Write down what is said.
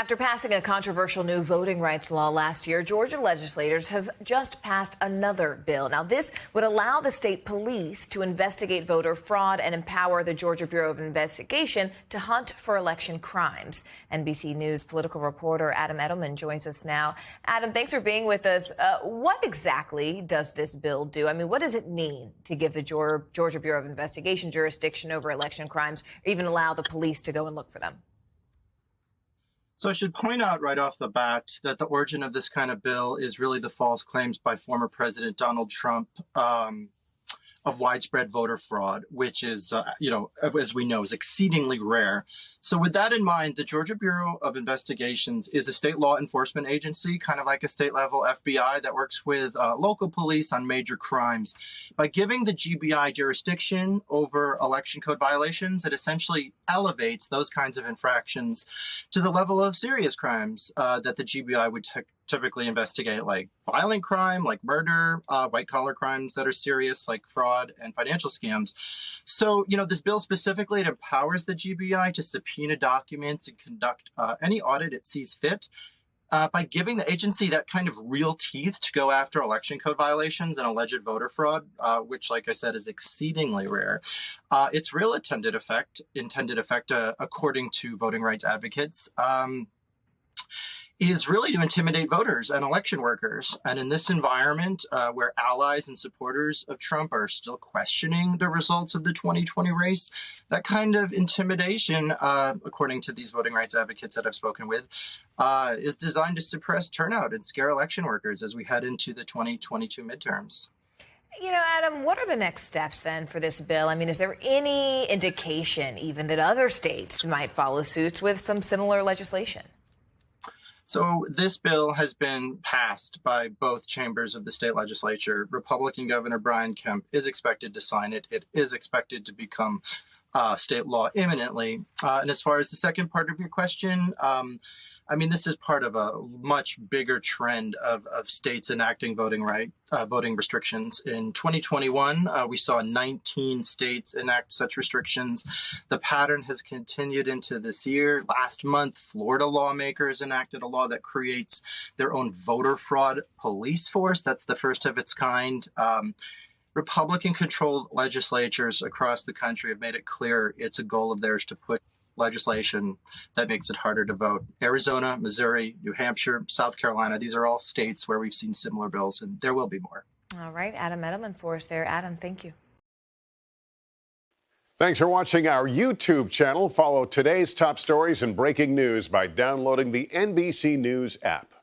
After passing a controversial new voting rights law last year, Georgia legislators have just passed another bill. Now, this would allow the state police to investigate voter fraud and empower the Georgia Bureau of Investigation to hunt for election crimes. NBC News political reporter Adam Edelman joins us now. Adam, thanks for being with us. What exactly does this bill do? I mean, what does it mean to give the Georgia Bureau of Investigation jurisdiction over election crimes, or even allow the police to go and look for them? So I should point out right off the bat that the origin of this kind of bill is really the false claims by former President Donald Trump of widespread voter fraud, which is, as we know, is exceedingly rare. So with that in mind, the Georgia Bureau of Investigations is a state law enforcement agency, kind of like a state level FBI that works with local police on major crimes. By giving the GBI jurisdiction over election code violations, it essentially elevates those kinds of infractions to the level of serious crimes that the GBI would typically investigate, like violent crime, like murder, white-collar crimes that are serious, like fraud and financial scams. So, this bill specifically, it empowers the GBI to subpoena documents and conduct any audit it sees fit by giving the agency that kind of real teeth to go after election code violations and alleged voter fraud, which, like I said, is exceedingly rare. Its real intended effect, according to voting rights advocates, is really to intimidate voters and election workers. And in this environment where allies and supporters of Trump are still questioning the results of the 2020 race, that kind of intimidation, according to these voting rights advocates that I've spoken with, is designed to suppress turnout and scare election workers as we head into the 2022 midterms. Adam, what are the next steps then for this bill? I mean, is there any indication even that other states might follow suit with some similar legislation? So this bill has been passed by both chambers of the state legislature. Republican Governor Brian Kemp is expected to sign it. It is expected to become state law imminently. And as far as the second part of your question, this is part of a much bigger trend of states enacting voting restrictions. In 2021, we saw 19 states enact such restrictions. The pattern has continued into this year. Last month, Florida lawmakers enacted a law that creates their own voter fraud police force. That's the first of its kind. Republican-controlled legislatures across the country have made it clear it's a goal of theirs to put legislation that makes it harder to vote. Arizona, Missouri, New Hampshire, South Carolina, these are all states where we've seen similar bills, and there will be more. All right, Adam Edelman for us there. Adam, thank you. Thanks for watching our YouTube channel. Follow today's top stories and breaking news by downloading the NBC News app.